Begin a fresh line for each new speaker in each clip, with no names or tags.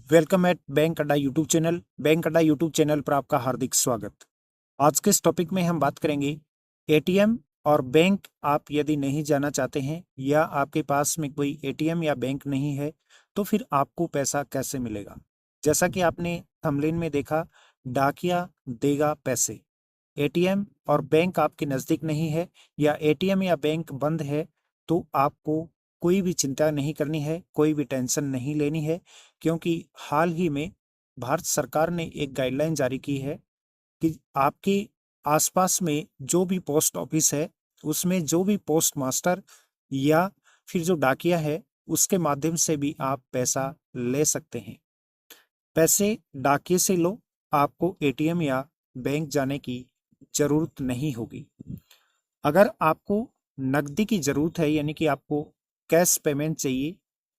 Welcome at bank अड्डा YouTube channel. Bank अड्डा YouTube channel पर आपका हार्दिक स्वागत। आज के इस टॉपिक में हम बात करेंगे एटीएम और बैंक। आप यदि नहीं जाना चाहते हैं या आपके पास में कोई एटीएम या बैंक नहीं है तो फिर आपको पैसा कैसे मिलेगा। जैसा कि आपने थंबनेल में देखा, डाकिया देगा पैसे। एटीएम और बैंक आपके नज़दीक नहीं है या एटीएम या बैंक बंद है तो आपको कोई भी चिंता नहीं करनी है, कोई भी टेंशन नहीं लेनी है, क्योंकि हाल ही में भारत सरकार ने एक गाइडलाइन जारी की है कि आपके आसपास में जो भी पोस्ट ऑफिस है उसमें जो भी पोस्ट मास्टर या फिर जो डाकिया है उसके माध्यम से भी आप पैसा ले सकते हैं। पैसे डाकिए से लो, आपको एटीएम या बैंक जाने की जरूरत नहीं होगी। अगर आपको नकदी की जरूरत है, यानी कि आपको कैश पेमेंट चाहिए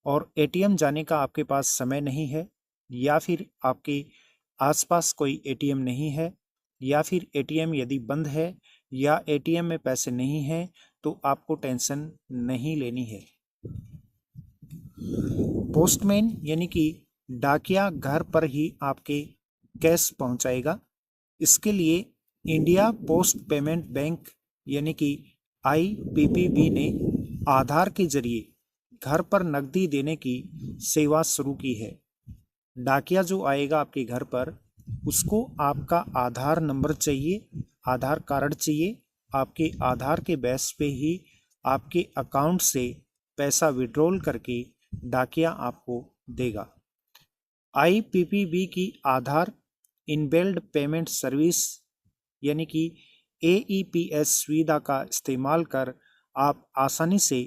और एटीएम जाने का आपके पास समय नहीं है, या फिर आपके आसपास कोई एटीएम नहीं है, या फिर एटीएम यदि बंद है या एटीएम में पैसे नहीं हैं, तो आपको टेंशन नहीं लेनी है। पोस्टमैन यानी कि डाकिया घर पर ही आपके कैश पहुंचाएगा। इसके लिए इंडिया पोस्ट पेमेंट बैंक यानी कि आईपीपीबी ने आधार के जरिए घर पर नकदी देने की सेवा शुरू की है। डाकिया जो आएगा आपके घर पर, उसको आपका आधार नंबर चाहिए, आधार कार्ड चाहिए। आपके आधार के बेस पे ही आपके अकाउंट से पैसा विड्रॉल करके डाकिया आपको देगा। आईपीपीबी की आधार इनबिल्ड पेमेंट सर्विस यानी कि एईपीएस सुविधा का इस्तेमाल कर आप आसानी से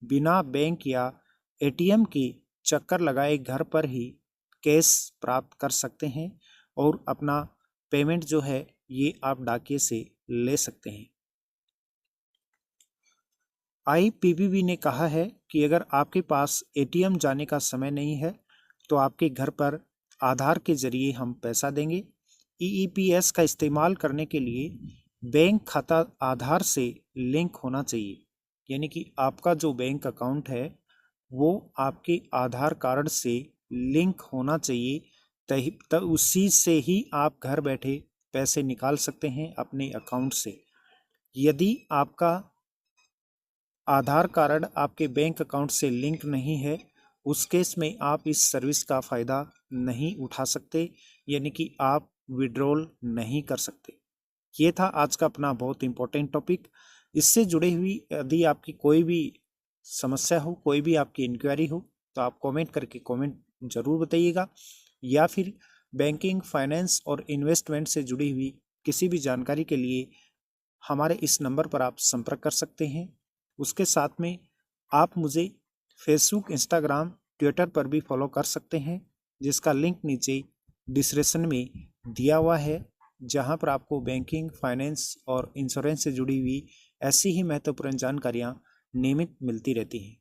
बिना बैंक या एटीएम के चक्कर लगाए घर पर ही कैश प्राप्त कर सकते हैं और अपना पेमेंट जो है ये आप डाकिए से ले सकते हैं। आईपीपीबी ने कहा है कि अगर आपके पास एटीएम जाने का समय नहीं है तो आपके घर पर आधार के जरिए हम पैसा देंगे। ईईपीएस का इस्तेमाल करने के लिए बैंक खाता आधार से लिंक होना चाहिए, यानी कि आपका जो बैंक अकाउंट है वो आपके आधार कार्ड से लिंक होना चाहिए। उसी से ही आप घर बैठे पैसे निकाल सकते हैं अपने अकाउंट से। यदि आपका आधार कार्ड आपके बैंक अकाउंट से लिंक नहीं है, उस केस में आप इस सर्विस का फ़ायदा नहीं उठा सकते, यानी कि आप विड्रॉल नहीं कर सकते। ये था आज का अपना बहुत इम्पोर्टेंट टॉपिक। इससे जुड़े हुई यदि आपकी कोई भी समस्या हो, कोई भी आपकी इंक्वायरी हो, तो आप कमेंट करके कमेंट ज़रूर बताइएगा, या फिर बैंकिंग, फाइनेंस और इन्वेस्टमेंट से जुड़ी हुई किसी भी जानकारी के लिए हमारे इस नंबर पर आप संपर्क कर सकते हैं। उसके साथ में आप मुझे फेसबुक, इंस्टाग्राम, ट्विटर पर भी फॉलो कर सकते हैं, जिसका लिंक नीचे डिस्क्रिप्शन में दिया हुआ है, जहां पर आपको बैंकिंग, फाइनेंस और इंश्योरेंस से जुड़ी हुई ऐसी ही महत्वपूर्ण जानकारियां नियमित मिलती रहती हैं।